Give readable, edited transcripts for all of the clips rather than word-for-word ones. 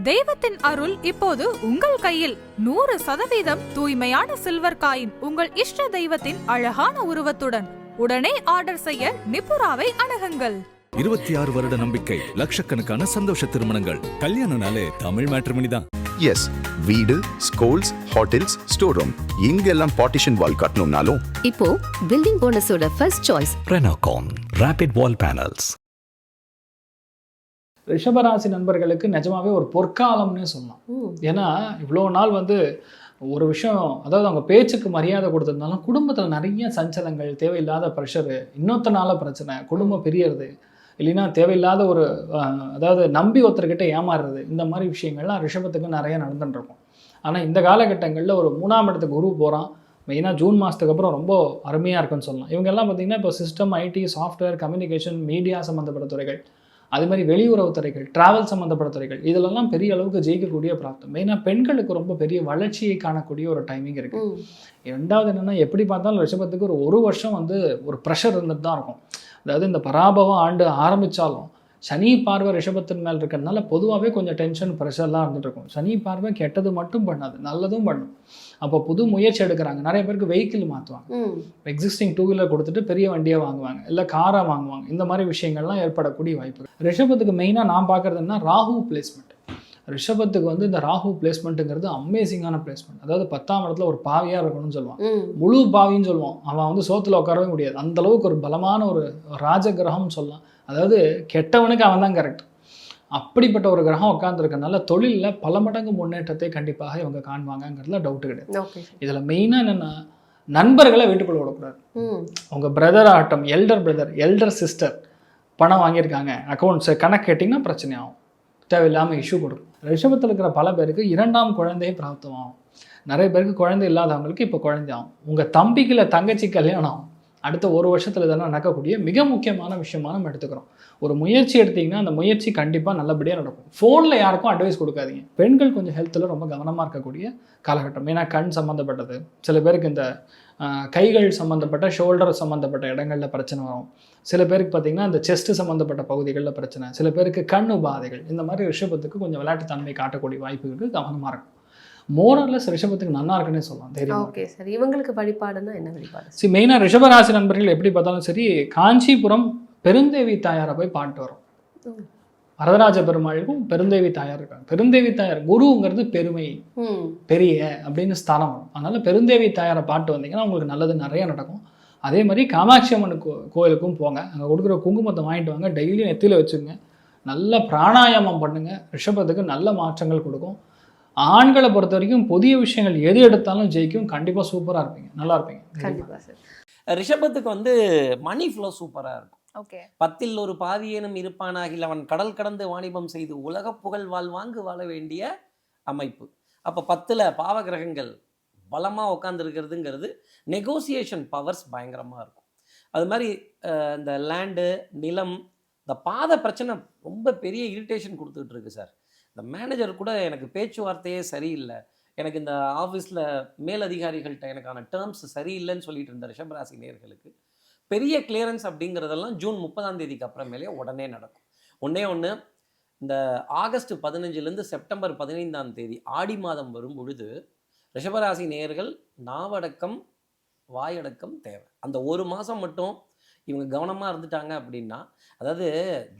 தெய்வத்தின் அருள் இப்போது உங்கள் கையில். 100% தூய்மையான சில்வர் காயின் உங்கள் இஷ்ட தெய்வத்தின் அழகான உருவத்துடன். உடனே ஆர்டர் செய்ய நிபுராவை அணுகுங்கள். 26 வருட நம்பிக்கை, லட்சக்கணக்கான சந்தோஷ திருமணங்கள். கல்யாணம்னாலே தமிழ் மேட்ரிமோனி தான். எஸ், வீடு, ஸ்கூல்ஸ், ஹோட்டல்ஸ், ஸ்டோர் ரூம் இங்கெல்லாம் பார்ட்டிஷன் வால் கட்டணும்னாலும் இப்போ பில்டிங் போனஸோட first choice Renocon rapid wall panels. ரிஷபராசி நண்பர்களுக்கு நிஜமாவே ஒரு பொற்காலம்னே சொல்லலாம். ஏன்னா இவ்வளோ நாள் ஒரு விஷயம், அதாவது அவங்க பேச்சுக்கு மரியாதை கொடுத்ததுனாலும் குடும்பத்தில் நிறைய சஞ்சலங்கள், தேவையில்லாத ப்ரெஷரு, இன்னொருத்தனால பிரச்சனை, குடும்பம் பிரியறது, இல்லைன்னா தேவையில்லாத அதாவது நம்பி ஒருத்தர்கிட்ட ஏமாறுறது, இந்த மாதிரி விஷயங்கள்லாம் ரிஷபத்துக்கு நிறைய நடந்துட்டுருக்கும். ஆனால் இந்த காலகட்டங்களில் ஒரு 3ஆம் இடத்துக்கு குரு போகிறான். மெயினாக ஜூன் மாதத்துக்கு அப்புறம் ரொம்ப அருமையாக இருக்குன்னு சொல்லலாம். இவங்கெல்லாம் பார்த்திங்கன்னா இப்போ system, IT, software, communication, media சம்மந்தப்பட்ட துறைகள், அது மாதிரி வெளியுறவு துறைகள், டிராவல் சம்மந்தப்பட்ட துறைகள், இதிலெல்லாம் பெரிய அளவுக்கு ஜெயிக்கக்கூடிய பிராப்தம். மெயினாக பெண்களுக்கு ரொம்ப பெரிய வளர்ச்சியை காணக்கூடிய ஒரு டைமிங் இருக்குது. ரெண்டாவது என்னென்னா, எப்படி பார்த்தாலும் ரிஷபத்துக்கு ஒரு வருஷம் ஒரு ப்ரெஷர் இருந்துட்டு தான் இருக்கும். அதாவது இந்த பராபவம் ஆண்டு ஆரம்பித்தாலும் சனி பார்வை ரிஷபத்தின் மேல் இருக்கிறதுனால பொதுவாகவே கொஞ்சம் டென்ஷன், ப்ரெஷர்லாம் இருந்துட்டு இருக்கும். சனி பார்வை கெட்டது மட்டும் பண்ணாது, நல்லதும் பண்ணும். அப்போ புது முயற்சி எடுக்கிறாங்க. நிறைய பேருக்கு வெஹிக்கிள் மாற்றுவாங்க, எக்ஸிஸ்டிங் 2 வீலர் கொடுத்துட்டு பெரிய வண்டியை வாங்குவாங்க, இல்லை காரை வாங்குவாங்க. இந்த மாதிரி விஷயங்கள்லாம் ஏற்படக்கூடிய வாய்ப்பு. ரிஷபத்துக்கு மெயினாக நான் பார்க்குறதுன்னா ராகு பிளேஸ்மெண்ட். ரிஷபத்துக்கு இந்த ராகு பிளேஸ்மெண்ட்டுங்கிறது அமேசிங்கான பிளேஸ்மெண்ட். அதாவது 10ஆம் இடத்துல ஒரு பாவியாக இருக்கணும்னு சொல்லுவான், முழு பாவின்னு சொல்லுவான். அவன் சோத்துல உட்காரவே முடியாது, அந்த அளவுக்கு ஒரு பலமான ஒரு ராஜகிரகம்னு சொல்லலாம். அதாவது கெட்டவனுக்கு அவன் தான் கரெக்ட். அப்படிப்பட்ட ஒரு கிரகம் உட்காந்துருக்கனால தொழிலில் பல மடங்கு முன்னேற்றத்தை கண்டிப்பாக இவங்க காண்பாங்கங்கிறதுல டவுட்டு கிடையாது. இதில் மெயினாக என்னென்னா, நண்பர்களை வீட்டுக்குள்ள விடக்கூடாது. அவங்க பிரதர் ஆகட்டும், எல்டர் பிரதர், எல்டர் சிஸ்டர் பணம் வாங்கியிருக்காங்க, அக்கௌண்ட்ஸ் கணக்கு கேட்டிங்கன்னா பிரச்சனை ஆகும், தேவையில்லாமல் இஷ்யூ கொடுக்கும். ரிஷபத்தில் இருக்கிற பல பேருக்கு 2ஆம் குழந்தையை பிராப்தமாகும். நிறைய பேருக்கு குழந்தை இல்லாதவங்களுக்கு இப்போ குழந்தை ஆகும். உங்கள் தம்பிக்கு இல்லை தங்கச்சி கல்யாணம் ஆகும். அடுத்த 1 வருஷத்தில் இதெல்லாம் நடக்கக்கூடிய மிக முக்கியமான விஷயமாக நம்ம எடுத்துக்கிறோம். ஒரு முயற்சி எடுத்திங்கன்னா அந்த முயற்சி கண்டிப்பாக நல்லபடியாக நடக்கும். ஃபோனில் யாருக்கும் அட்வைஸ் கொடுக்காதீங்க. பெண்கள் கொஞ்சம் ஹெல்த்தில் ரொம்ப கவனமாக இருக்கக்கூடிய காலகட்டம். ஏன்னா கண் சம்மந்தப்பட்டது, சில பேருக்கு இந்த கைகள் சம்மந்தப்பட்ட, ஷோல்டர் சம்மந்தப்பட்ட இடங்களில் பிரச்சனை வரும். சில பேருக்கு பார்த்திங்கன்னா இந்த செஸ்ட்டு சம்மந்தப்பட்ட பகுதிகளில் பிரச்சனை, சில பேருக்கு கண் உபாதைகள். இந்த மாதிரி ரிஷபத்துக்கு கொஞ்சம் விளையாட்டுத்தன்மை காட்டக்கூடிய வாய்ப்புகளுக்கு கவனமாக இருக்கும். மோரலஸ் ரிஷபத்துக்கு நல்லா இருக்குன்னே சொல்லலாம். தெரியும். ஓகே சார், இவங்களுக்கு வழிபாடுன்னா என்ன வழிபாடு? சரி, மெயினாக ரிஷபராசி நண்பர்கள் எப்படி பார்த்தாலும் சரி, காஞ்சிபுரம் பெருந்தேவி தாயாரை போய் பாட்டு வரும். வரதராஜ பெருமாளுக்கும் பெருந்தேவி தாயார் இருக்காங்க. பெருந்தேவி தாயார் குருங்கிறது பெருமை, பெரிய அப்படின்னு ஸ்தானம் வரும். அதனால பெருந்தேவி தாயாரை பாட்டு வந்தீங்கன்னா உங்களுக்கு நல்லது நிறைய நடக்கும். அதே மாதிரி காமாட்சி அம்மன் கோயிலுக்கும் போங்க, அங்கே கொடுக்குற குங்குமத்தை வாங்கிட்டு வாங்க, டெய்லியும் நெத்தியில் வச்சுங்க, நல்ல பிராணாயாமம் பண்ணுங்க. ரிஷபத்துக்கு நல்ல மாற்றங்கள் கொடுக்கும். ஆண்களை பொறுத்த வரைக்கும் புதிய விஷயங்கள் எது எடுத்தாலும் ஜெயிக்கும். கண்டிப்பாக சூப்பராக இருப்பீங்க, நல்லா இருப்பீங்க. கண்டிப்பாக சார். ரிஷபத்துக்கு மணி ஃப்ளோ சூப்பராக இருக்கும். ஓகே. 10ல் ஒரு பாவியேனும் இருப்பானாகில் அவன் கடல் கடந்து வாணிபம் செய்து உலக புகழ் வாழ்வாங்கு வாழ வேண்டிய அமைப்பு. அப்போ 10ல் பாவ கிரகங்கள் பலமாக உட்காந்துருக்கிறதுங்கிறது நெகோசியேஷன் பவர்ஸ் பயங்கரமாக இருக்கும். அது மாதிரி இந்த லேண்டு, நிலம், இந்த பாத பிரச்சனை ரொம்ப பெரிய இரிட்டேஷன் கொடுத்துட்டு இருக்கு சார். இந்த மேனேஜர் கூட எனக்கு பேச்சுவார்த்தையே சரியில்லை, எனக்கு இந்த ஆஃபீஸில் மேலதிகாரிகள்கிட்ட எனக்கான டேர்ம்ஸ் சரியில்லைன்னு சொல்லிட்டு இருந்த ரிஷபராசி நேயர்களுக்கு பெரிய கிளியரன்ஸ் அப்படிங்கிறதெல்லாம் ஜூன் 30ஆம் தேதிக்கு அப்புறமேலே உடனே நடக்கும். ஒன்று இந்த ஆகஸ்ட் 15லேருந்து செப்டம்பர் 15ஆம் தேதி ஆடி மாதம் வரும் பொழுது ரிஷபராசி நேயர்கள் நாவடக்கம், வாயடக்கம் தேவை. அந்த 1 மாதம் மட்டும் இவங்க கவனமாக இருந்துட்டாங்க அப்படின்னா, அதாவது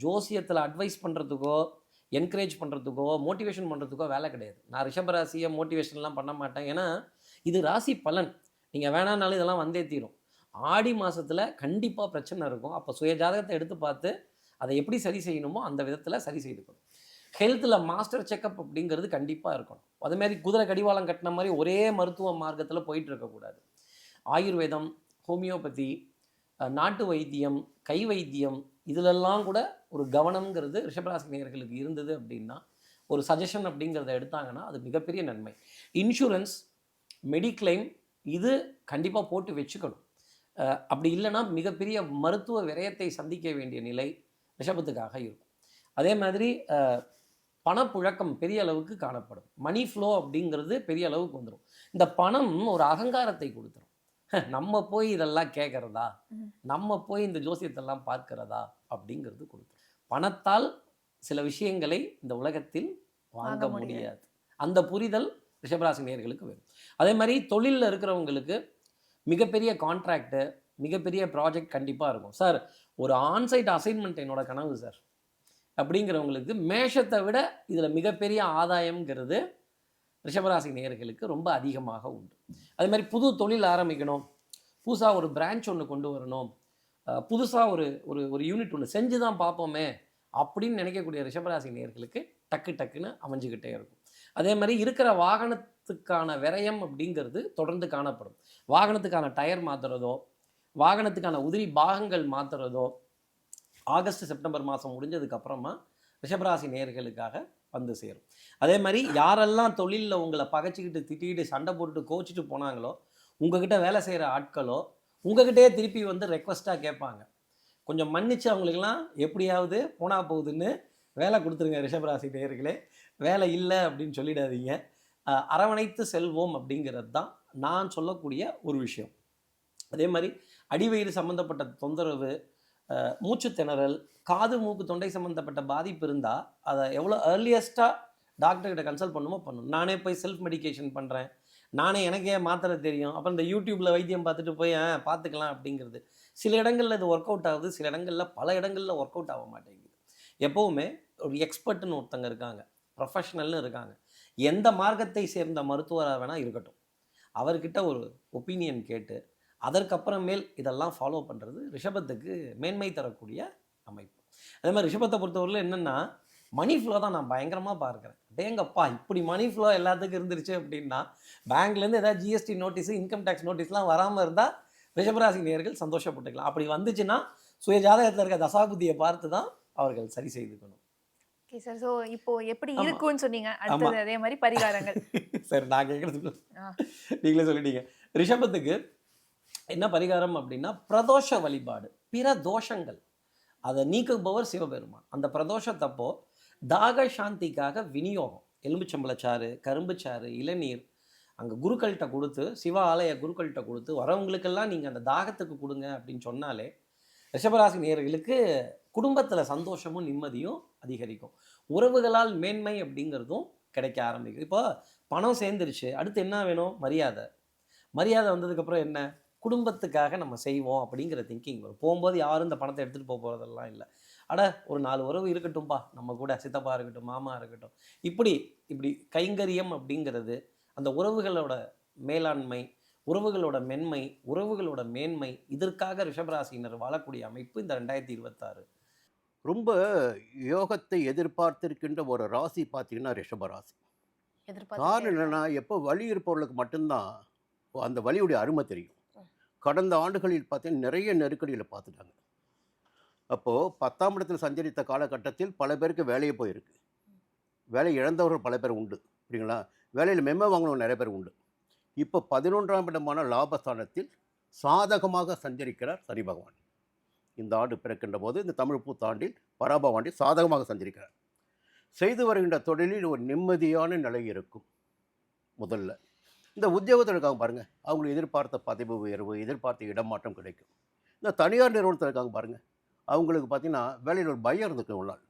ஜோசியத்தில் அட்வைஸ் பண்ணுறதுக்கோ என்கரேஜ் பண்ணுறதுக்கோ மோட்டிவேஷன் பண்ணுறதுக்கோ வேலை கிடையாது. நான் ரிஷபராசியை மோட்டிவேஷன்லாம் பண்ண மாட்டேன், ஏன்னா இது ராசி பலன். நீங்கள் வேணானாலும் இதெல்லாம் வந்தே தீரும். ஆடி மாதத்தில் கண்டிப்பாக பிரச்சனை இருக்கும். அப்போ சுய ஜாதகத்தை எடுத்து பார்த்து அதை எப்படி சரி செய்யணுமோ அந்த விதத்தில் சரி செய்துக்கணும். ஹெல்த்தில் மாஸ்டர் செக்கப் அப்படிங்கிறது கண்டிப்பாக இருக்கணும். அதுமாரி குதிரை கடிவாளம் கட்டின மாதிரி ஒரே மருத்துவ மார்க்கத்தில் போயிட்டு இருக்கக்கூடாது. ஆயுர்வேதம், ஹோமியோபதி, நாட்டு வைத்தியம், கை வைத்தியம், இதிலெல்லாம் கூட ஒரு கவனம்ங்கிறது ரிஷபராசி நேயர்களுக்கு இருந்தது அப்படின்னா, ஒரு சஜஷன் அப்படிங்கிறத எடுத்தாங்கன்னா அது மிகப்பெரிய நன்மை. இன்சூரன்ஸ், மெடிக்ளைம் இது கண்டிப்பாக போட்டு வச்சுக்கணும். அப்படி இல்லைன்னா மிகப்பெரிய மருத்துவ விரயத்தை சந்திக்க வேண்டிய நிலை ரிஷபத்துக்காக இருக்கும். அதே மாதிரி பணப்புழக்கம் பெரிய அளவுக்கு காணப்படும். மணி ஃப்ளோ அப்படிங்கிறது பெரிய அளவுக்கு வந்துடும். இந்த பணம் ஒரு அகங்காரத்தை கொடுத்துரும். நம்ம போய் இதெல்லாம் கேட்குறதா, நம்ம போய் இந்த ஜோசியத்தெல்லாம் பார்க்கிறதா அப்படிங்கிறது கொடுத்துரும். பணத்தால் சில விஷயங்களை இந்த உலகத்தில் வாங்க முடியாது. அந்த புரிதல் ரிஷபராசி நேயர்களுக்கு வேணும். அதே மாதிரி தொழிலில் இருக்கிறவங்களுக்கு மிகப்பெரிய கான்ட்ராக்டு, மிகப்பெரிய ப்ராஜெக்ட் கண்டிப்பாக இருக்கும். சார் ஒரு ஆன்சைட் அசைன்மெண்ட் என்னோட கனவு சார் அப்படிங்கிறவங்களுக்கு மேஷத்தை விட இதில் மிகப்பெரிய ஆதாயம்ங்கிறது ரிஷபராசி நேயர்களுக்கு ரொம்ப அதிகமாக உண்டு. அதே மாதிரி புது தொழில் ஆரம்பிக்கணும், புதுசாக ஒரு பிரான்ச் ஒன்று கொண்டு வரணும், புதுசாக ஒரு ஒரு ஒரு யூனிட் ஒன்று செஞ்சு தான் பார்ப்போமே அப்படின்னு நினைக்கக்கூடிய ரிஷபராசி நேயர்களுக்கு டக்கு டக்குன்னு அமைஞ்சுக்கிட்டே இருக்கும். அதே மாதிரி இருக்கிற வாகனத்துக்கான விரயம் அப்படிங்கிறது தொடர்ந்து காணப்படும். வாகனத்துக்கான டயர் மாற்றுறதோ, வாகனத்துக்கான உதிரி பாகங்கள் மாற்றுறதோ ஆகஸ்ட் செப்டம்பர் மாதம் முடிஞ்சதுக்கப்புறமா ரிஷபராசி நேயர்களுக்காக வந்து சேரும். அதே மாதிரி யாரெல்லாம் தொழிலில் உங்களை பகைச்சிக்கிட்டு திட்டிக்கிட்டு சண்டை போட்டுட்டு கோச்சிட்டு போனாங்களோ, உங்ககிட்ட வேலை செய்கிற ஆட்களோ உங்ககிட்டயே திருப்பி வந்து ரெக்வஸ்ட்டாக கேட்பாங்க. கொஞ்சம் மன்னிச்சு அவங்களுக்கெல்லாம் எப்படியாவது போனா போகுதுன்னு வேலை கொடுத்துருங்க ரிஷபராசி நேயர்களே. வேலை இல்லை அப்படின்னு சொல்லிடாதீங்க. அரவணைத்து செல்வோம் அப்படிங்கிறது தான் நான் சொல்லக்கூடிய ஒரு விஷயம். அதே மாதிரி அடிவயிறு சம்மந்தப்பட்ட தொந்தரவு, மூச்சு திணறல், காது மூக்கு தொண்டை சம்மந்தப்பட்ட பாதிப்பு இருந்தால் அதை எவ்வளோ ஏர்லியஸ்ட்டாக டாக்டர்கிட்ட கன்சல்ட் பண்ணுமோ பண்ணணும். நானே போய் செல்ஃப் மெடிக்கேஷன் பண்ணுறேன், நானே எனக்கே மாத்திரை தெரியும், அப்புறம் இந்த யூடியூப்பில் வைத்தியம் பார்த்துட்டு போய் பார்த்துக்கலாம் அப்படிங்கிறது சில இடங்களில் இது ஒர்க் அவுட் ஆகுது, சில இடங்களில் பல இடங்களில் ஒர்க் அவுட் ஆக மாட்டேங்குது. எப்போவுமே ஒரு எக்ஸ்பர்ட்னு ஒருத்தங்க இருக்காங்க, ப்ரொஃபஷனல்னு இருக்காங்க. எந்த மார்க்கத்தை சேர்ந்த மருத்துவராக வேணால் இருக்கட்டும், அவர்கிட்ட ஒரு ஒப்பீனியன் கேட்டு அதற்கப்புறமேல் இதெல்லாம் ஃபாலோ பண்ணுறது ரிஷபத்துக்கு மேன்மை தரக்கூடிய அமைப்பு. அதே மாதிரி ரிஷபத்தை பொறுத்தவரையில் என்னென்னா மணி ஃப்ளோ தான் நான் பயங்கரமாக பார்க்குறேன். டேங்கப்பா இப்படி மணி ஃப்ளோ எல்லாத்துக்கும் இருந்துருச்சு அப்படின்னா பேங்க்லேருந்து ஏதாவது ஜிஎஸ்டி நோட்டீஸு, இன்கம் டேக்ஸ் நோட்டீஸ்லாம் வராமல் இருந்தால் ரிஷபராசி நேயர்கள் சந்தோஷப்பட்டுக்கலாம். அப்படி வந்துச்சுன்னா சுய ஜாதகத்தில் இருக்க தசாபுத்தியை பார்த்து தான் அவர்கள் சரி செய்துக்கணும். Okay sir. ஸோ இப்போ எப்படி இருக்குன்னு சொன்னீங்க, அடுத்தது அதே மாதிரி பரிகாரங்கள். சரி, நான் கேட்குறது நீங்களே சொல்லிட்டீங்க. ரிஷபத்துக்கு என்ன பரிகாரம் அப்படின்னா பிரதோஷ வழிபாடு, பிற தோஷங்கள் அதை நீக்குபவர் சிவபெருமான். அந்த பிரதோஷத்தப்போ தாக சாந்திக்காக விநியோகம், எலும்புச்சம்பளச்சாறு, கரும்புச்சாறு, இளநீர் அங்கே குருக்கள்கிட்ட கொடுத்து, சிவ ஆலய குருக்கள்கிட்ட கொடுத்து வரவங்களுக்கெல்லாம் நீங்கள் அந்த தாகத்துக்கு கொடுங்க அப்படின்னு சொன்னாலே ரிஷபராசி நேயர்களுக்கு குடும்பத்தில் சந்தோஷமும் நிம்மதியும் அதிகரிக்கும். உறவுகளால் மேன்மை அப்படிங்கிறதும் கிடைக்க ஆரம்பிக்கும். இப்போ பணம் சேர்ந்துருச்சு, அடுத்து என்ன வேணும்? மரியாதை. மரியாதை வந்ததுக்கப்புறம் என்ன? குடும்பத்துக்காக நம்ம செய்வோம் அப்படிங்கிற திங்கிங் வரும். போகும்போது யாரும் இந்த பணத்தை எடுத்துகிட்டு போக போகிறதெல்லாம் இல்லை. ஒரு 4 உறவு இருக்கட்டும்பா நம்ம கூட, சித்தப்பா இருக்கட்டும், மாமா இருக்கட்டும், இப்படி கைங்கரியம் அப்படிங்கிறது அந்த உறவுகளோட மேலாண்மை, உறவுகளோட மென்மை, உறவுகளோட மேன்மை, இதற்காக ரிஷபராசினர் வாழக்கூடிய அமைப்பு இந்த 2026. ரொம்ப யோகத்தை எதிர்பார்த்திருக்கின்ற ஒரு ராசி பார்த்தீங்கன்னா ரிஷபராசி. காரணம் என்னென்னா, எப்போ வலி இருப்பவர்களுக்கு மட்டும்தான் அந்த வலியுடைய அருமை தெரியும். கடந்த ஆண்டுகளில் பார்த்தீங்கன்னா நிறைய நெருக்கடியில் பார்த்துட்டாங்க. அப்போது 10ஆம் இடத்தில் சஞ்சரித்த காலகட்டத்தில் பல பேருக்கு வேலையே போயிருக்கு. வேலை இழந்தவர்கள் பல பேர் உண்டு, அப்படிங்களா? வேலையில் மெம்ம வாங்கினவங்க நிறைய பேர் உண்டு. இப்போ 11ஆம் இடமான லாபஸ்தானத்தில் சாதகமாக சஞ்சரிக்கிறார் சனி பகவான். இந்த ஆண்டு பிறக்கின்ற போது, இந்த தமிழ் புத்தாண்டில் பராபவ ஆண்டில் சாதகமாக சஞ்சரிக்கிறார். செய்து வருகின்ற தொழிலில் ஒரு நிம்மதியான நிலை இருக்கும். முதல்ல இந்த உத்தியோகத்தில் இருக்காங்க பாருங்கள், அவங்களுக்கு எதிர்பார்த்த பதவி உயர்வு, எதிர்பார்த்த இடமாற்றம் கிடைக்கும். இந்த தனியார் நிறுவனத்தில் இருக்காங்க பாருங்கள், அவங்களுக்கு பார்த்திங்கன்னா வேலையில் ஒரு பயம் இருந்துக்கு உள்ளால்,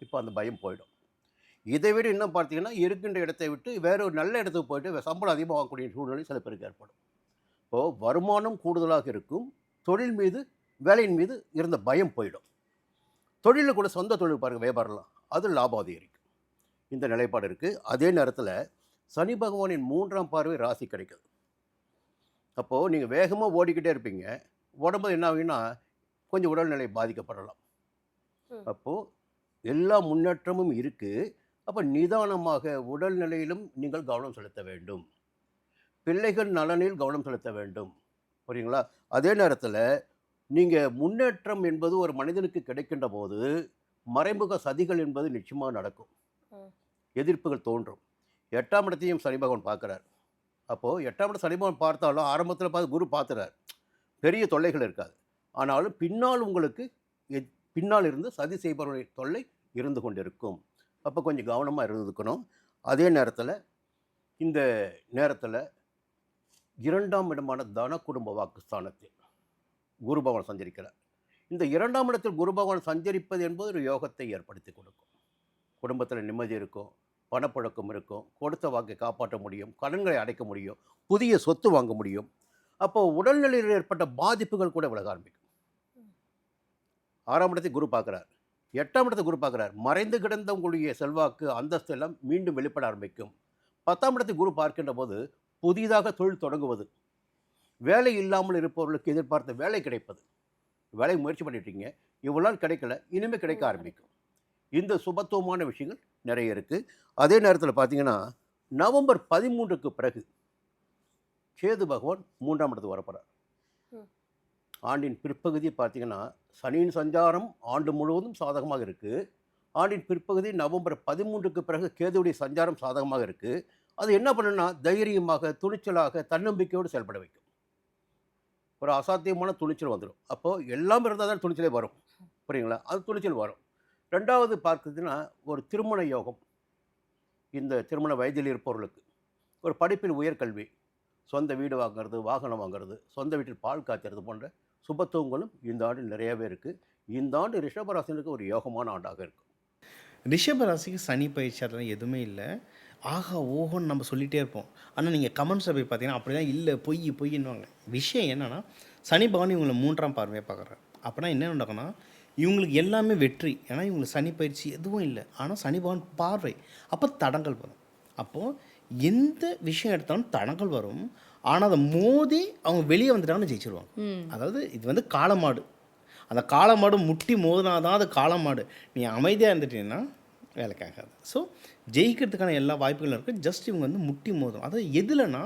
இப்போ அந்த பயம் போயிடும். இதை விட இன்னும் பார்த்தீங்கன்னா இருக்கின்ற இடத்தை விட்டு வேறு ஒரு நல்ல இடத்துக்கு போயிட்டு சம்பளம் அதிகமாக வாங்கக்கூடிய சூழ்நிலை சில பேருக்கு ஏற்படும். இப்போது வருமானம் கூடுதலாக இருக்கும், தொழில் மீது வேலையின் மீது இருந்த பயம் போயிடும். தொழிலில் கூட சொந்த தொழில் பாருங்கள், வியாபாரம்லாம், அது லாபம் அதிகரிக்கும். இந்த நிலைப்பாடு இருக்குது. அதே நேரத்தில் சனி பகவானின் 3ஆம் பார்வை ராசி கிடைக்குது. அப்போது நீங்கள் வேகமாக ஓடிக்கிட்டே இருப்பீங்க, உடம்பு என்ன ஆகுன்னா கொஞ்சம் உடல்நிலை பாதிக்கப்படலாம். அப்போது எல்லா முன்னேற்றமும் இருக்குது. அப்போ நிதானமாக உடல்நிலையிலும் நீங்கள் கவனம் செலுத்த வேண்டும், பிள்ளைகள் நலனில் கவனம் செலுத்த வேண்டும், புரியுங்களா? அதே நேரத்தில் நீங்கள் முன்னேற்றம் என்பது ஒரு மனிதனுக்கு கிடைக்கின்ற போது மறைமுக சதிகள் என்பது நிச்சயமாக நடக்கும், எதிர்ப்புகள் தோன்றும். 8ஆம் இடத்தையும் சனி பகவான் பார்க்குறார். அப்போது 8ஆம் இடம் சனி பகவான் பார்த்தாலும் ஆரம்பத்தில் பார்த்து குரு பார்த்துறார், பெரிய தொல்லைகள் இருக்காது. ஆனாலும் பின்னால் உங்களுக்கு பின்னால் இருந்து சதி செய்பவருடைய தொல்லை இருந்து கொண்டிருக்கும். அப்போ கொஞ்சம் கவனமாக இருந்துக்கணும். அதே நேரத்தில் இந்த நேரத்தில் 2ஆம் இடமான தன குடும்ப வாக்குஸ்தானத்தில் குரு பகவான் சஞ்சரிக்கிறார். இந்த 2ஆம் இடத்தில் குரு பகவான் சஞ்சரிப்பது என்பது ஒரு யோகத்தை ஏற்படுத்தி கொடுக்கும். குடும்பத்தில் நிம்மதி இருக்கும், பணப்புழக்கம் இருக்கும், கொடுத்த வாக்கை காப்பாற்ற முடியும், கடன்களை அடைக்க முடியும், புதிய சொத்து வாங்க முடியும். அப்போ உடல்நிலையில் ஏற்பட்ட பாதிப்புகள் கூட விலக ஆரம்பிக்கும். 6ஆம் இடத்தை குரு பார்க்குறார், 8ஆம் இடத்தை குரு பார்க்குறார். மறைந்து கிடந்த உங்களுடைய செல்வாக்கு அந்தஸ்து எல்லாம் மீண்டும் வெளிப்பட ஆரம்பிக்கும். 10ஆம் இடத்தை குரு பார்க்கின்ற போது புதிதாக தொழில் தொடங்குவது, வேலை இல்லாமல் இருப்பவர்களுக்கு எதிர்பார்த்த வேலை கிடைப்பது, வேலை முயற்சி பண்ணிட்டீங்க, இவ்வளோ நாள் கிடைக்கல, இனிமேல் கிடைக்க ஆரம்பிக்கும். இந்த சுபத்துவமான விஷயங்கள் நிறைய இருக்குது. அதே நேரத்தில் பார்த்தீங்கன்னா நவம்பர் 13க்கு பிறகு கேது பகவான் 3ஆம் இடத்துக்கு வரப்போகிறார். ஆண்டின் பிற்பகுதி பார்த்தீங்கன்னா சனியின் சஞ்சாரம் ஆண்டு முழுவதும் சாதகமாக இருக்குது. ஆண்டின் பிற்பகுதி நவம்பர் 13க்கு பிறகு கேதுவுடைய சஞ்சாரம் சாதகமாக இருக்குது. அது என்ன பண்ணுன்னா தைரியமாக, துணிச்சலாக, தன்னம்பிக்கையோடு செயல்பட வைக்கும். ஒரு அசாத்தியமான துணிச்சல் வந்துடும். அப்போது எல்லாம் இருந்தால் தான் துணிச்சலே வரும், புரியுங்களா? அது துணிச்சல் வரும். 2வது பார்க்குறதுன்னா ஒரு திருமண யோகம். இந்த திருமண வயதில் இருப்பவர்களுக்கு ஒரு படிப்பில் உயர்கல்வி, சொந்த வீடு வாங்கிறது, வாகனம் வாங்கிறது, சொந்த வீட்டில் பால் காய்ச்சறது போன்ற சுபத்துவங்களும் இந்த ஆண்டு நிறையவே இருக்குது. இந்த ஆண்டு ரிஷபராசினருக்கு ஒரு யோகமான ஆண்டாக இருக்கும். ரிஷபராசிக்கு சனி பயிற்சி அதெல்லாம் எதுவுமே இல்லை. ஆகா ஓஹோன்னு நம்ம சொல்லிகிட்டே இருப்போம். ஆனால் நீங்கள் கமெண்ட்ஸில் போய் பார்த்தீங்கன்னா அப்படி தான் இல்லை, பொய்ன்னுவாங்க. விஷயம் என்னென்னா சனி பகவான் இவங்களை 3ஆம் பார்வையாக பார்க்குறாரு. அப்படின்னா என்ன நடக்கும்னா இவங்களுக்கு எல்லாமே வெற்றி. ஏன்னா இவங்களுக்கு சனி பயிற்சி எதுவும் இல்லை, ஆனால் சனி பகவான் பார்வை. அப்போ தடங்கள் வரும். அப்போது எந்த விஷயம் எடுத்தாலும் தடங்கள் வரும். ஆனால் அதை மோதி அவங்க வெளியே வந்துட்டாங்கன்னு ஜெயிச்சிருவாங்க. அதாவது இது வந்து காளமாடு. அந்த காளமாடு முட்டி மோதினாதான் அது காளமாடு. நீ அமைதியாக இருந்துட்டீங்கன்னா வேலைக்காகாது. ஸோ ஜெயிக்கிறதுக்கான எல்லா வாய்ப்புகளும் இருக்குது. ஜஸ்ட் இவங்க வந்து முட்டி மோதும். அதாவது எதுலன்னா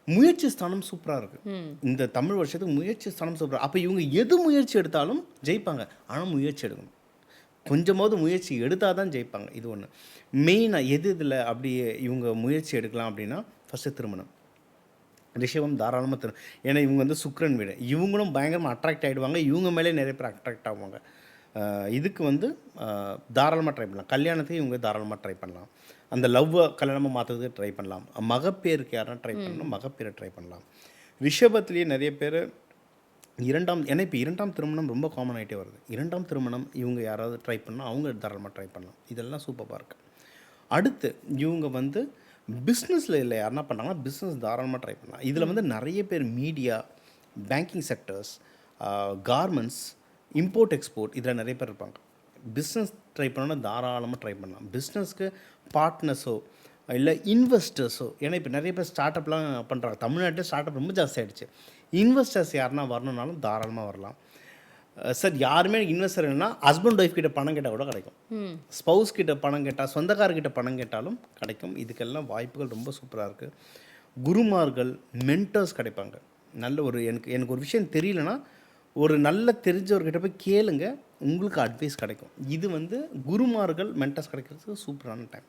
முயற்சி ஸ்தானம் சூப்பராக இருக்குது. இந்த தமிழ் வருஷத்துக்கு முயற்சி ஸ்தானம் சூப்பராக. அப்போ இவங்க எது முயற்சி எடுத்தாலும் ஜெயிப்பாங்க. ஆனால் முயற்சி எடுக்கணும். கொஞ்சமாவது முயற்சி எடுத்தால் தான் ஜெயிப்பாங்க. இது ஒன்று. மெயினாக இதில் அப்படி இவங்க முயற்சி எடுக்கலாம் அப்படின்னா ஃபஸ்ட்டு திருமணம். ரிஷபம் தாராளமாக ஏன்னா இவங்க வந்து சுக்கிரன் வீடு. இவங்களும் பயங்கரமாக அட்ராக்ட் ஆகிடுவாங்க. இவங்க மேலே நிறைய பேர் அட்ராக்ட் ஆகுவாங்க. இதுக்கு வந்து தாராளமாக ட்ரை பண்ணலாம். கல்யாணத்தையும் இவங்க தாராளமாக ட்ரை பண்ணலாம். அந்த லவ்வை கல்யாணமாக மாற்றுறதுக்கு ட்ரை பண்ணலாம். மகப்பேருக்கு யாரும் ட்ரை பண்ணணும், மகப்பேரை ட்ரை பண்ணலாம். ரிஷபத்துலேயே நிறைய பேர் ஏன்னா இப்போ 2ஆம் திருமணம் ரொம்ப காமன் ஆகிட்டே வருது. 2ஆம் திருமணம் இவங்க யாராவது ட்ரை பண்ணால் அவங்க தாராளமாக ட்ரை பண்ணலாம். இதெல்லாம் சூப்பராக இருக்குது. அடுத்து இவங்க வந்து பிஸ்னஸில் இல்லை யாருன்னா பண்ணாங்கன்னா பிஸ்னஸ் தாராளமாக ட்ரை பண்ணலாம். இதில் வந்து நிறைய பேர் media, banking sectors, garments, import export இதில் நிறைய பேர் இருப்பாங்க. பிஸ்னஸ் ட்ரை பண்ணோன்னா தாராளமாக ட்ரை பண்ணலாம். பிஸ்னஸ்க்கு பார்ட்னர்ஸோ இல்லை இன்வெஸ்டர்ஸோ, ஏன்னா இப்போ நிறைய பேர் ஸ்டார்ட் அப்லாம் பண்ணுறாங்க. தமிழ்நாட்டில் ஸ்டார்ட் அப் ரொம்ப ஜாஸ்தி ஆகிடுச்சு. இன்வெஸ்டர்ஸ் யாருன்னா வரணுன்னாலும் தாராளமாக வரலாம். சார் யாருமே இன்வெஸ்டர் இல்லைன்னா ஹஸ்பண்ட் ஒய்ஃப் கிட்ட பணம் கேட்டால் கூட கிடைக்கும். ஸ்பவுஸ் கிட்ட பணம் கேட்டால், சொந்தக்காரர்கிட்ட பணம் கேட்டாலும் கிடைக்கும். இதுக்கெல்லாம் வாய்ப்புகள் ரொம்ப சூப்பராக இருக்குது. குருமார்கள், மென்டர்ஸ் கிடைப்பாங்க. நல்ல ஒரு எனக்கு ஒரு விஷயம் தெரியலனா ஒரு நல்ல தெரிஞ்சவர்கிட்ட போய் கேளுங்க, உங்களுக்கு அட்வைஸ் கிடைக்கும். இது வந்து குருமார்கள், மென்டர்ஸ் கிடைக்கிறதுக்கு சூப்பரான டைம்.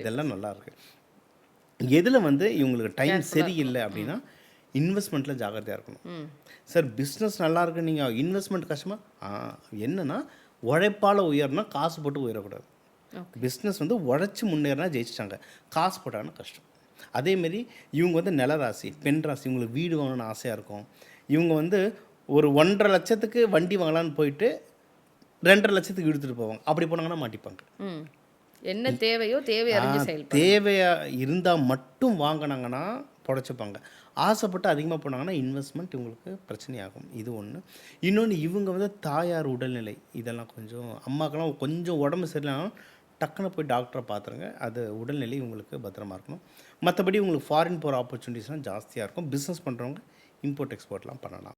இதெல்லாம் நல்லா இருக்குது. எதில் வந்து இவங்களுக்கு டைம் சரியில்லை அப்படின்னா இன்வெஸ்ட்மெண்ட்டில் ஜாகிரதையாக இருக்கணும். சார் பிஸ்னஸ் நல்லா இருக்கு, நீங்கள் இன்வெஸ்ட்மெண்ட் கஷ்டமாக என்னென்னா உழைப்பால் உயர்னா காசு போட்டு உயரக்கூடாது. பிஸ்னஸ் வந்து உழைச்சி முன்னேறினா ஜெயிச்சிட்டாங்க, காசு போட்டாங்கன்னா கஷ்டம். அதேமாரி இவங்க வந்து நிலராசி, பெண் ராசி, இவங்களுக்கு வீடு வாங்கணும்னு ஆசையாக இருக்கும். இவங்க வந்து ஒரு 1.5 லட்சத்துக்கு வண்டி வாங்கலான்னு போயிட்டு 2.5 லட்சத்துக்கு எடுத்துகிட்டு போவாங்க. அப்படி போனாங்கன்னா மாட்டிப்பாங்க. என்ன தேவையோ அறிஞ்சு செயல்பட, தேவையாக இருந்தால் மட்டும் வாங்கினாங்கன்னா புடைச்சிப்பாங்க. ஆசைப்பட்டு அதிகமாக போனாங்கன்னா இன்வெஸ்ட்மெண்ட் இவங்களுக்கு பிரச்சனையாகும். இது ஒன்று. இன்னொன்று இவங்க வந்து தாயார் உடல்நிலை இதெல்லாம் கொஞ்சம், அம்மாக்கெல்லாம் கொஞ்சம் உடம்பு சரியில்லைனாலும் டக்குன்னு போய் டாக்டரை பார்த்துருங்க. அது உடல்நிலை உங்களுக்கு பத்திரமா இருக்கணும். மற்றபடி உங்களுக்கு ஃபாரின் போகிற ஆப்பர்ச்சுனிட்டிஸ்லாம் ஜாஸ்தியாக இருக்கும். பிஸ்னஸ் பண்ணுறவங்க இம்போர்ட் எக்ஸ்போர்ட்லாம் பண்ணலாம்.